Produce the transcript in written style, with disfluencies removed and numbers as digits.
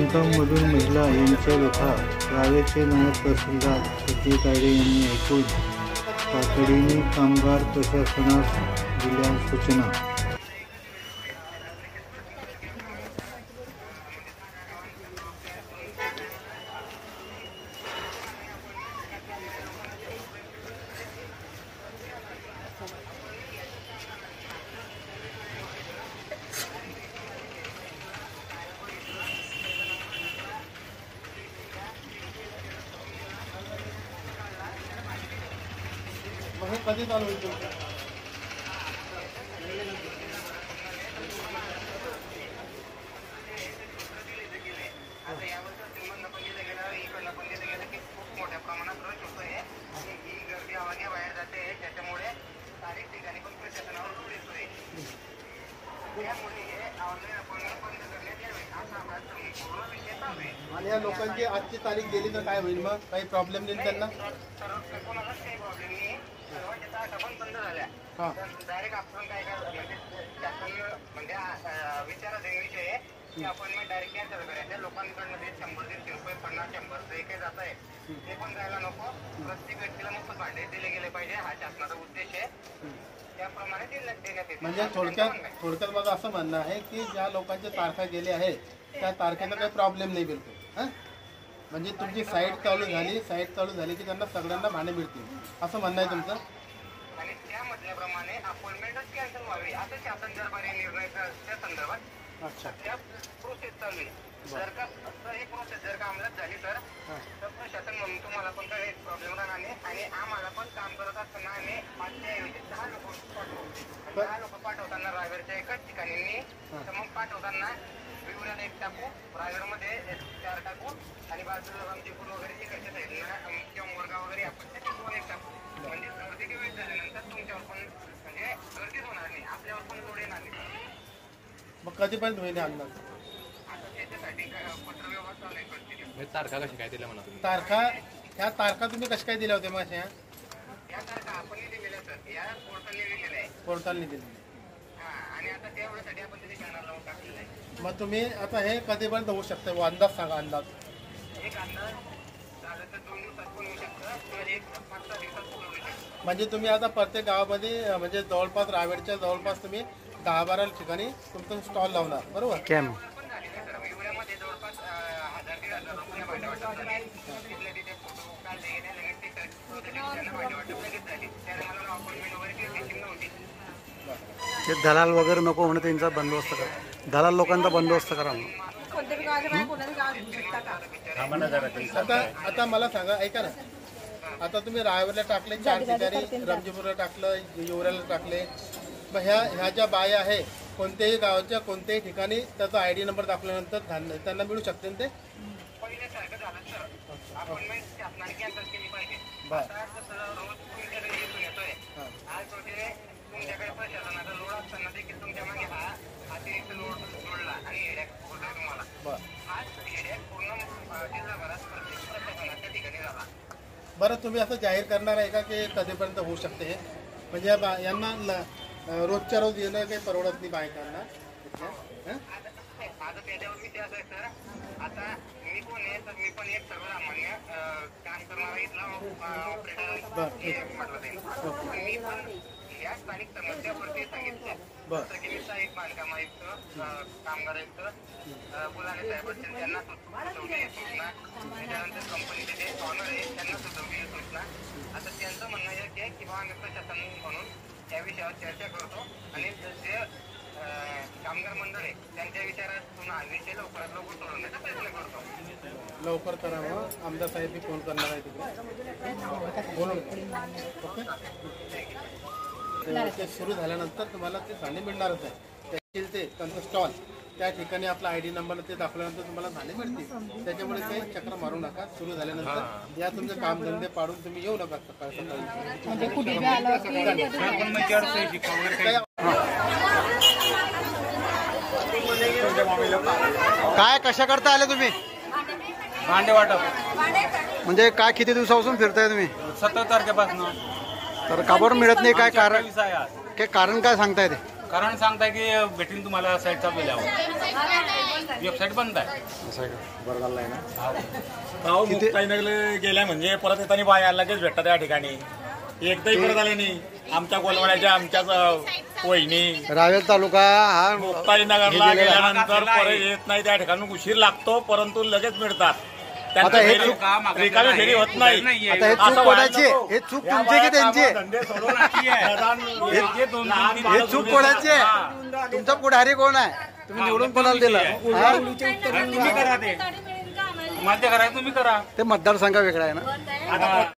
बांधकाममधून महिला यांच्या व्यथा रावेचे नायब तहसीलदार सतीश तायडे यांनी ऐकून तातडीने कामगार प्रशासनास दिल्या सूचना। कधी चालू होईल तुमचं? खूप मोठ्या प्रमाणात रश होतोय आणि ही गर्दी आवाने बाहेर जाते, त्याच्यामुळे स्थानिक ठिकाणी पण प्रशासनावर लोड येतोय। त्यामुळे हे ऑनलाईन अपॉइंटमेंट बंद करण्यात यावे असा आवाज पूर्ण विषय चालू आहे। आणि या लोकांची आजची तारीख गेली तर काय होईल? मग काही प्रॉब्लेम नाही त्यांना? कोणालाच काही प्रॉब्लेम नाही, सर्वांच्या तारखा पण बंद झाल्या। डायरेक्ट आपण काय म्हणजे शासन म्हणजे विचारात विषय आहे की अपॉइंटमेंट डायरेक्ट कॅन्सल करायचं। लोकांकडनं ते 100-150 रुपये 50-100 जे काही जात आहे ते पण जायला नको, प्रत्येक व्यक्तीला मोफत भांडे दिले गेले पाहिजे, हा शासनाचा उद्देश आहे। त्याप्रमाणे देण्यात येते। म्हणजे थोडक्यात माझं असं म्हणणं आहे की ज्या लोकांच्या तारखा गेल्या आहेत त्या तारखेचा काही प्रॉब्लेम नाही बिलकुल। हां, म्हणजे तुमची साईट चालू झाली की त्यांना सगळ्यांना भांडे मिळतील असं म्हणणं आहे तुमचं? आणि त्या म्हटल्याप्रमाणे अपॉइंटमेंटच कॅन्सल व्हावी असं शासन दरबारी निर्णय त्या संदर्भात त्या प्रोसेस चालू आहे। जर का ही प्रोसेस जर का अंमलात झाली तर प्रशासन म्हणून तुम्हाला पण काही प्रॉब्लेम राहणार नाही आणि आम्हाला पण काम करत असताना आम्ही 5 ऐवजी 10 लोक पाठवतो। 10 लोक पाठवताना रायगडच्या एकाच ठिकाणी तर मग पाठवताना विवराला 1 टाकू, रायगडमध्ये 4 टाकू आणि बाजूला रामजीपूर वगैरे इकडच्या साईडला किंवा मोरगाव वगैरे आपण त्याच्यावर 1 टाकू। म्हणजे गर्दी वेळ झाल्यानंतर तुमच्यावर पण म्हणजे गर्दीच होणार नाही, आपल्यावर पण लोड येणार नाही। मग कधीपर्यंत होईल अंदाज? आता त्याच्यासाठी पत्रव्यवहार चालू आहे कंटिन्यू। तारखा कशा काय दिल्या म्हणा तुम्ही? ह्या तारखा तुम्ही कशा काय दिल्या होत्या? मग या तारखा आपण दिलेल्या सर, या पोर्टलने दिलेल्या आहे। पोर्टलने दिलेल्या? हा, आणि आता त्यावेळेसाठी आपण त्याची चॅनल लावून टाकलेलं आहे। मग तुम्ही आता हे कधीपर्यंत होऊ शकतं? अंदाज सांगा, अंदाज। एक अंदाज झालं तर 2 दिवसात पण होऊ शकतं किंवा 5-6 दिवसात पण होऊ शकतं। म्हणजे तुम्ही आता प्रत्येक गावामध्ये म्हणजे जवळपास रावेडच्या जवळपास तुम्ही 10-12 ठिकाणी तुमचं स्टॉल लावणार, बरोबर? पण झालेलं आहे सर, विवऱ्यामध्ये जवळपास 1000-1500 लोकांना भांडे वाटप झाले। तिथले तिथे फोटो काढले गेले, लगेच ते त्यांना भांडे वाटप लगेच झाली। त्याने मला अपॉइंटमेंट वगैरे केली नव्हती। ते दलाल वगैरे नको म्हणून त्यांचा बंदोबस्त करा, दलाल लोकांचा बंदोबस्त करा। आता मला सांगा, ऐका ना, आता तुम्ही रायवरला टाकले 4 ठिकाणी, रमजीपूरला टाकलं, येवऱ्याला टाकले, मग ह्या ज्या बाया आहे कोणत्याही गावाच्या कोणत्याही ठिकाणी त्याचा ID नंबर दाखवल्यानंतर त्यांना मिळू शकते ते? पहिल्यासारखं झालं सर, अपॉइंटमेंट शासनाने कॅन्सल केली पाहिजे। आता कसं रोज तुमच्याकडे येऊन येतोय, आज वगैरे तुमच्याकडे प्रशासनाचा लोड असताना देखील तुमच्या मागे हा अतिरिक्त लोड जोडला आणि हेड्याक होतोय तुम्हाला। आज हेड्याक पूर्ण जिल्हाभरात प्रत्येक प्रशासनाच्या ठिकाणी झाला। बरं, तुम्ही असं जाहीर करणार आहे का की कधीपर्यंत होऊ शकते हे? म्हणजे यांना रोजच्या रोज येणं काही परवडत नाही बायकांना? आता त्याच्यावर विचार आहे सर, आता मी कोण आहे तर मी पण एक सर्वसामान्य काम करणारा इथला ऑपरेटर म्हटलं जाईल। मी पण या स्थानिक समस्यावरती सांगितलं जसं की मी साहेब बांधकाम आयुक्त, कामगार आयुक्त बुलाने साहेब असतील त्यांना सुचवली सूचना, त्याच्यानंतर कंपनीचे जे ऑनर आहे त्यांना सुचवली सूचना। आता त्यांचं म्हणणं आहे की बाबा आम्ही प्रशासन म्हणून या विषयावर चर्चा करतो आणि जे कामगार मंडळ आहे त्यांच्या विचारातून हा विषय लवकरात लवकर सोडवण्याचा प्रयत्न करतो। लवकर करावं, आमदार साहेब फोन करणार आहे तिकडे बोलून, ओके? ते सुरू झाल्यानंतर तुम्हाला ते भांडे मिळणारच आहे। ते त्यांचं स्टॉल त्या ठिकाणी आपला ID नंबर ते दाखवल्यानंतर तुम्हाला भांडे मिळतील। त्याच्यामुळे काही चक्र मारू नका, सुरू झाल्यानंतर या तुमचे कामधंदे पाडून तुम्ही येऊ नका सकाळी। काय कशा करता आले तुम्ही? भांडे वाटप म्हणजे काय किती दिवसापासून फिरताय तुम्ही? 17 तारखेपासून। तर का बरं मिळत नाही? काय कारण आहे आज? काय कारण काय सांगताय ते? कारण सांगताय की भेटीन तुम्हाला साईड चालू वेबसाईट बंद आहे. असं आहे का? बरं झालं आहे ना. गाव मुक्ताईनगर गेल्या म्हणजे परत येताना बाया लगेच भेटतात त्या ठिकाणी. एकदाही परत आले नाही. आमच्या कोलवाड्याच्या आमच्याच वहिनी रावेर तालुका हा मुक्ताईनगरला गेल्यानंतर परत येत नाही. त्या ठिकाणी उशीर लागतो परंतु लगेच मिळतात. आता हे रिकामी फेरी होत नाही. आता हे चूक कोणाची आहे? हे चूक तुमची की त्यांची आहे? हे चूक कोणाची आहे? तुमचा पुढारी कोण आहे? तुम्ही निवडून कोणाला दिलं? हा? तुम्ही करा ते. तुम्हाला ते करायचं तुम्ही करा. ते मतदारसंघ वेगळा आहे ना.